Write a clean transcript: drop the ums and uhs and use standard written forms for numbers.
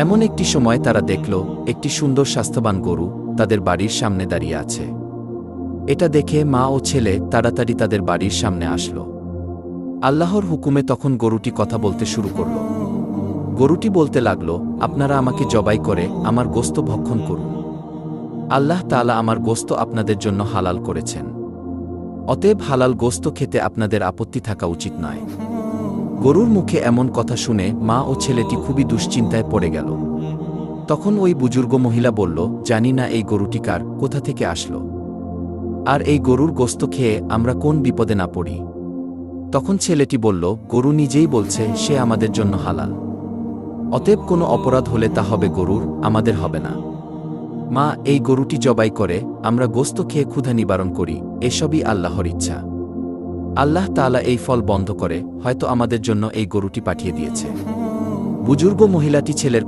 এমন একটি সময় তারা দেখল একটি সুন্দর স্বাস্থ্যবান গরু তাদের বাড়ির সামনে দাঁড়িয়ে আছে। এটা দেখে মা ও ছেলে তাড়াতাড়ি তাদের বাড়ির সামনে আসলো। আল্লাহর হুকুমে তখন গরুটি কথা বলতে শুরু করল। গরুটি বলতে লাগল, আপনারা আমাকে জবাই করে আমার গোশত ভক্ষণ করুন। আল্লাহ তাআলা আমার গোশত আপনাদের জন্য হালাল করেছেন। অতএব হালাল গোশত খেতে আপনাদের আপত্তি থাকা উচিত নয়। গরুর মুখে এমন কথা শুনে মা ও ছেলেটি খুবই দুশ্চিন্তায় পড়ে গেল। তখন ওই বুজুর্গ মহিলা বলল, জানি না এই গরুটি কার, কোথা থেকে আসলো, আর এই গরুর গোশত খেয়ে আমরা কোন বিপদে না পড়ি। তখন ছেলেটি বলল, গরু নিজেই বলছে সে আমাদের জন্য হালাল। অতএব কোনো অপরাধ হলে তা হবে গরুর, আমাদের হবে না। মা, এই গরুটি জবাই করে আমরা গোশত খেয়ে ক্ষুধা নিবারণ করি, এসবই আল্লাহর ইচ্ছা। আল্লাহ তাআলা এই ফল বন্ধ করে হয়তো আমাদের জন্য এই গরুটি পাঠিয়ে দিয়েছে। বুজুর্গ মহিলাটি ছেলের